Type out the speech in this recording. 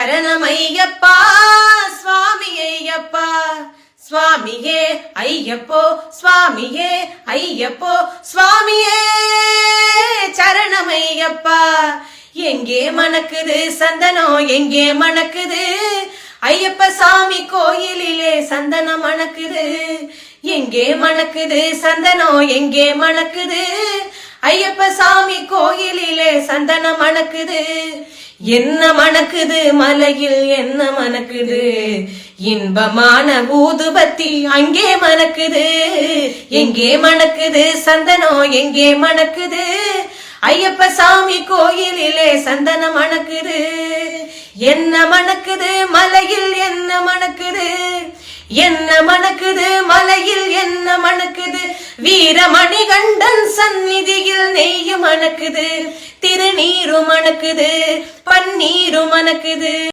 சரணமையப்பா சுவாமி ஐயப்பா சுவாமியே ஐயப்போ சுவாமியே ஐயப்போ சுவாமியே சரணமையப்பா. எங்கே மணக்குது சந்தனம் எங்கே மணக்குது ஐயப்ப சாமி கோயிலிலே சந்தனம் மணக்குது. எங்கே மணக்குது சந்தனம் எங்கே மணக்குது ஐயப்ப சாமி கோயிலிலே சந்தனம் மணக்குது. என்ன மணக்குது மலையில் என்ன மணக்குது இன்பமான ஊதுபத்தி அங்கே மணக்குது. எங்கே மணக்குது சந்தனம் எங்கே மணக்குது ஐயப்ப சாமி கோயிலிலே சந்தனம் மணக்குது. என்ன மணக்குது மலையில் என்ன மணக்குது என்ன மணக்குது மலையில் என்ன மணக்குது வீரமணிகண்டன் சந்நிதியில் நெய்யும் மணக்குது திருநீரும் மணக்குது பன்னீரும் மணக்குது.